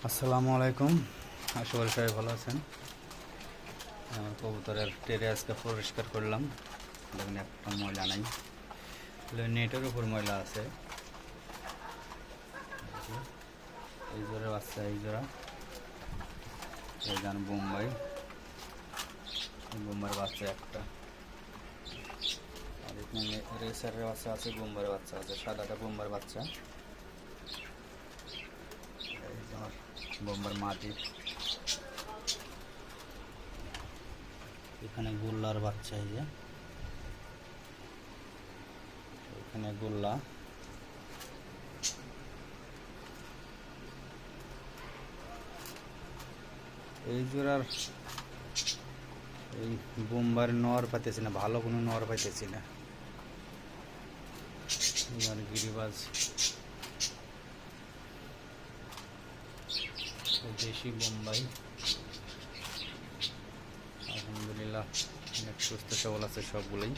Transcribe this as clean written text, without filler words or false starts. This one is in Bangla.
আসসালামু আলাইকুম। আশা করি সবাই ভালো আছেন। কবুতরের টেরে আজকে পরিষ্কার করলাম, দেখুন একটা ময়লা নাই, নেটের উপর ময়লা আছে। এই জোড়ার বাচ্চা, এই জোড়া, এই গান বোম্বাই, বোম্বাইয়ের বাচ্চা একটা, আর এখানে রেসারের বাচ্চা আছে, বোম্বাইয়ের বাচ্চা আছে, সাদাটা বোম্বাইয়ের বাচ্চা। এই যে আমার বোম্বার মাটি, এখানে গোল্লার বাচ্চা, এই যে এখানে গোল্লা, এই জোড়ার এই বোম্বার নর পাইতেছি না, ভালো কোনো নর পাইতেছি না। আর গিরিবাজ দেশি বোম্বাই, আলহামদুলিল্লাহ অনেক সুস্থ সবল আছে সবগুলোই।